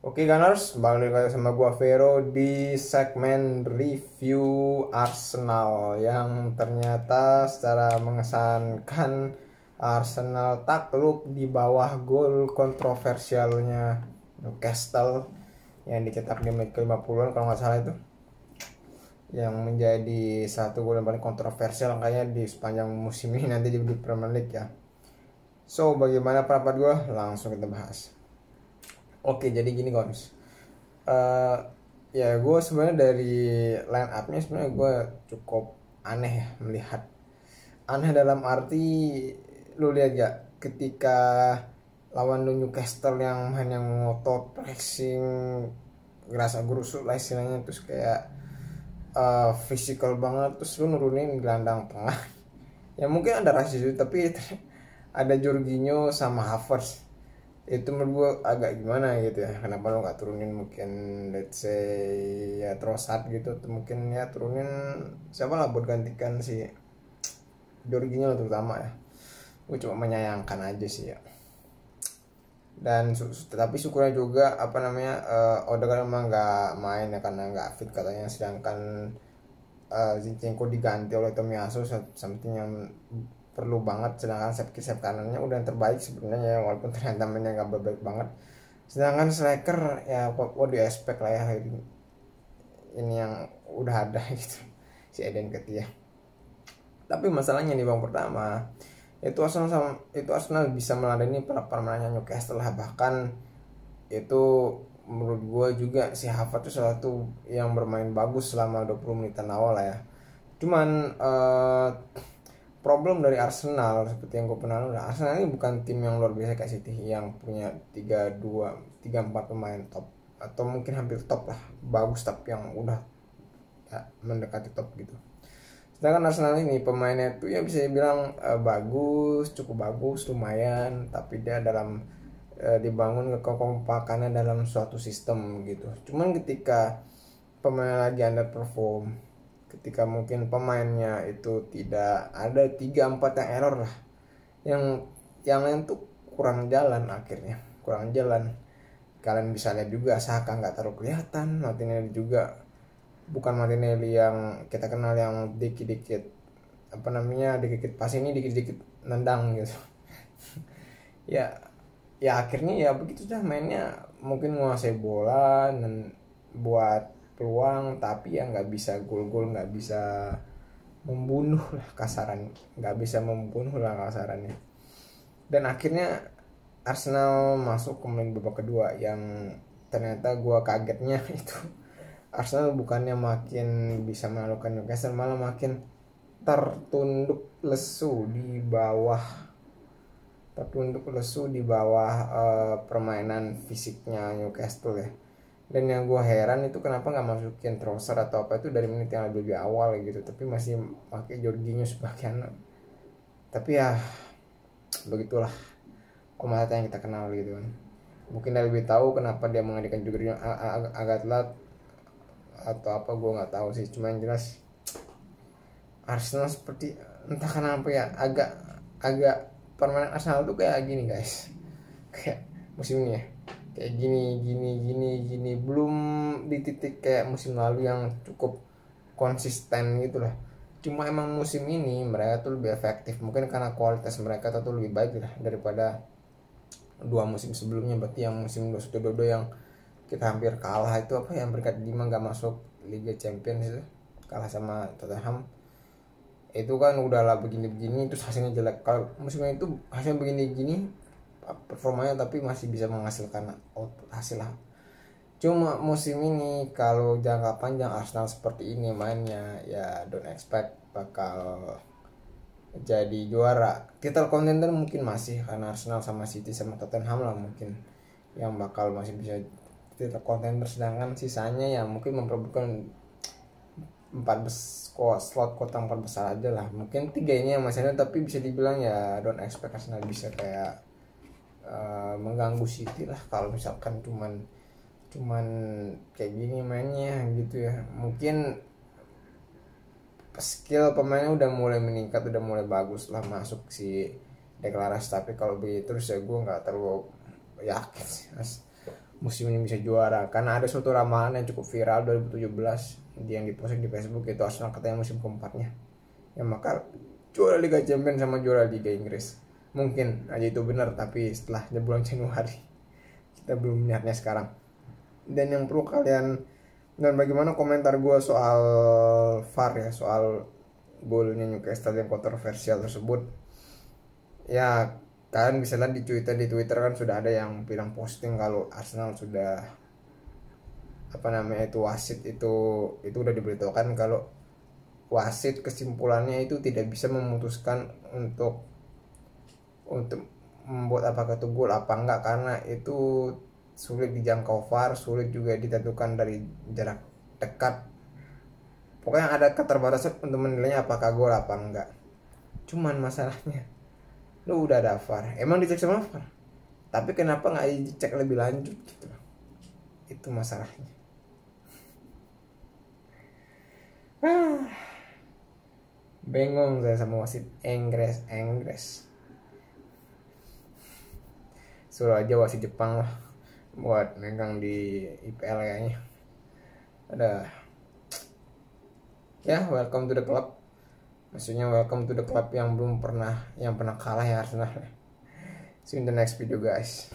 Oke Gunners, balik lagi sama gua Vero di segmen review Arsenal yang ternyata secara mengesankan Arsenal takluk di bawah gol kontroversialnya Newcastle yang dicetak di menit ke-50-an kalau nggak salah itu, yang menjadi satu gol yang paling kontroversial kayaknya di sepanjang musim ini nanti di Premier League ya. So bagaimana pendapat gua? Langsung kita bahas. Oke, jadi gini guys. Eh, ya gue sebenarnya dari line up-nya sebenarnya gue cukup aneh ya melihat. Aneh dalam arti, lu lihat gak ketika lawan Newcastle yang main yang ngotot, pressing, gerasa gerusuk lah istilahnya, terus kayak physical banget, terus lu nurunin gelandang tengah. Ya mungkin ada rasisme tapi ada Jorginho sama Havertz, itu menurut gue agak gimana gitu ya, kenapa lo nggak turunin mungkin let's say ya Trossard gitu, atau mungkin ya turunin siapa lah buat gantikan si Jorginho terutama ya. Gue cuma menyayangkan aja sih ya. Dan tetapi syukurnya juga apa namanya, Odegaard memang nggak main ya karena nggak fit katanya, sedangkan Zinchenko diganti oleh Tomiyasu, something yang perlu banget, sedangkan save kanannya udah yang terbaik sebenarnya walaupun ternyata mainnya nggak baik banget. Sedangkan striker ya what do you expect lah ya, ini yang udah ada gitu, si Eden Ketia. Tapi masalahnya di babak pertama itu Arsenal bisa meladeni permainannya Newcastle lah, bahkan itu menurut gue juga si Havertz itu salah satu yang bermain bagus selama 20 menitan awal lah ya. Cuman problem dari Arsenal seperti yang gue pernah lalu, Arsenal ini bukan tim yang luar biasa kayak City yang punya 3-4 pemain top, atau mungkin hampir top lah, bagus tapi yang udah ya, mendekati top gitu. Sedangkan Arsenal ini pemainnya tuh ya bisa dibilang bagus, cukup bagus, lumayan, tapi dia dalam dibangun kekompakannya dalam suatu sistem gitu. Cuman ketika pemain lagi underperform, ketika mungkin pemainnya itu tidak ada 3-4 yang error lah, yang lain tuh kurang jalan, akhirnya kurang jalan. Kalian bisa lihat juga Saka nggak terlalu kelihatan, Martinelli juga bukan Martinelli yang kita kenal yang dikit-dikit apa namanya, dikit-dikit pas ini dikit-dikit nendang gitu. ya akhirnya ya begitu dah mainnya, mungkin menguasai bola dan buat peluang, tapi ya nggak bisa gol-gol, nggak bisa membunuh lah kasaran, nggak bisa membunuh lah kasarannya. Dan akhirnya Arsenal masuk ke menit babak kedua yang ternyata gue kagetnya itu Arsenal bukannya makin bisa menaklukkan Newcastle, malah makin tertunduk lesu di bawah permainan fisiknya Newcastle ya. Dan yang gue heran itu kenapa nggak masukin Trossard atau apa itu dari menit yang lebih awal gitu, tapi masih pakai Jorginho sebagian. Tapi ya begitulah Komata yang kita kenal gitu kan. Mungkin dia lebih tahu kenapa dia mengadakan Jorginho agak telat atau apa, gue nggak tahu sih. Cuma yang jelas Arsenal seperti entah kenapa ya, agak permainan Arsenal tuh kayak gini guys, kayak musim ini ya, kayak gini belum di titik kayak musim lalu yang cukup konsisten gitu lah. Cuma emang musim ini mereka tuh lebih efektif, mungkin karena kualitas mereka tuh lebih baik lah daripada 2 musim sebelumnya. Berarti yang musim 2022 yang kita hampir kalah itu apa, yang peringkat 5 nggak masuk Liga Champions itu, kalah sama Tottenham. Itu kan udahlah begini-begini terus hasilnya jelek. Kalau musimnya itu hasilnya begini-gini performanya, tapi masih bisa menghasilkan output hasil lah. Cuma musim ini kalau jangka panjang Arsenal seperti ini mainnya, ya don't expect bakal jadi juara. Title contender mungkin masih, karena Arsenal sama City sama Tottenham lah mungkin yang bakal masih bisa title contender, sedangkan sisanya ya mungkin memperebutkan slot kota 4 besar aja lah. Mungkin 3 ini yang masih ada, tapi bisa dibilang ya don't expect Arsenal bisa kayak mengganggu City lah kalau misalkan cuman kayak gini mainnya gitu ya. Mungkin skill pemainnya udah mulai meningkat, udah mulai bagus lah masuk si Declan Rice, tapi kalau begitu terus ya gue nggak terlalu yakin sih mas. musim ini bisa juara, karena ada suatu ramalan yang cukup viral 2017 yang diposting di Facebook, itu Arsenal katanya musim keempatnya ya maka juara Liga Champions sama juara Liga Inggris. Mungkin aja itu benar, tapi setelah bulan Januari, kita belum melihatnya sekarang. Dan yang perlu kalian, dan bagaimana komentar gue soal VAR ya, soal golnya Newcastle yang kontroversial tersebut ya, kalian bisa lihat di Twitter kan sudah ada yang bilang posting kalau Arsenal sudah itu wasit itu udah diberitahukan kalau wasit kesimpulannya itu tidak bisa memutuskan untuk membuat apakah itu gol apa enggak, karena itu sulit dijangkau VAR, sulit juga ditentukan dari jarak dekat. Pokoknya ada keterbatasan untuk menilainya apakah gol apa enggak. Cuman masalahnya, lu udah ada VAR, emang dicek sama VAR, tapi kenapa nggak dicek lebih lanjut gitu? Itu masalahnya. Bengong saya sama wasit Inggris. Suruh aja wasit Jepang lah buat megang di IPL kayaknya. Ada ya, welcome to the club. Maksudnya welcome to the club yang pernah kalah ya Arsenal. See you in the next video guys.